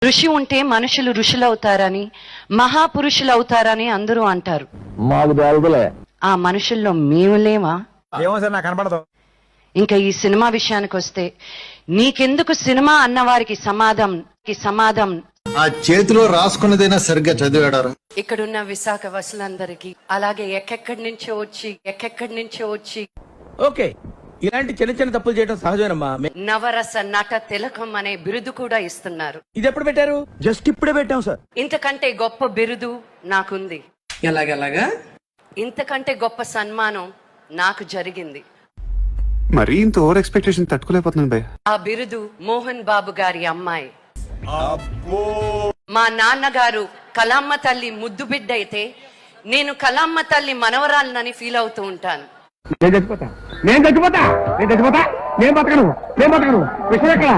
ఋషి ఉంటే మనుషులు ఋషులవుతారని, మహాపురుషులవుతారని అందరూ అంటారు. ఆ మనుషుల్లో మేము లేవా? ఇంకా ఈ సినిమా విషయానికి వస్తే, నీకెందుకు సినిమా అన్నవారికి సమాధం ఆ చేతిలో రాసుకున్నదైనా సరిగ్గా చదివాడారు. ఇక్కడున్న విశాఖ వసులందరికీ, అలాగే ఎక్కెక్కడి నుంచో వచ్చి ఓకే, ఇలాంటి చిన్న చిన్న తప్పులు చేయడం సహజమేనమ్మా. నవరస నట తిలకం అనే బిరుదు కూడా ఇస్తున్నారు. ఇది ఎప్పుడు పెట్టారు? జస్ట్ ఇప్పుడే పెట్టాం సార్. ఇంతకంటే గొప్ప బిరుదు నాకుంది. ఎలాగెలాగా? ఇంతకంటే గొప్ప సన్మానం నాకు జరిగింది. మరీ ఇంత ఓవర్ ఎక్స్పెక్టేషన్ తట్టుకోలేకపోతున్నాను భయ్య. ఆ బిరుదు మోహన్ బాబు గారి అమ్మాయి. మా నాన్నగారు కలామ్మ తల్లి ముద్దు బిడ్డ అయితే, నేను కలామ్మ తల్లి మనవరాలనని ఫీల్ అవుతూ ఉంటాను. నేను చచ్చిపోతా, నేను బతకను, విషయం ఎక్కడ?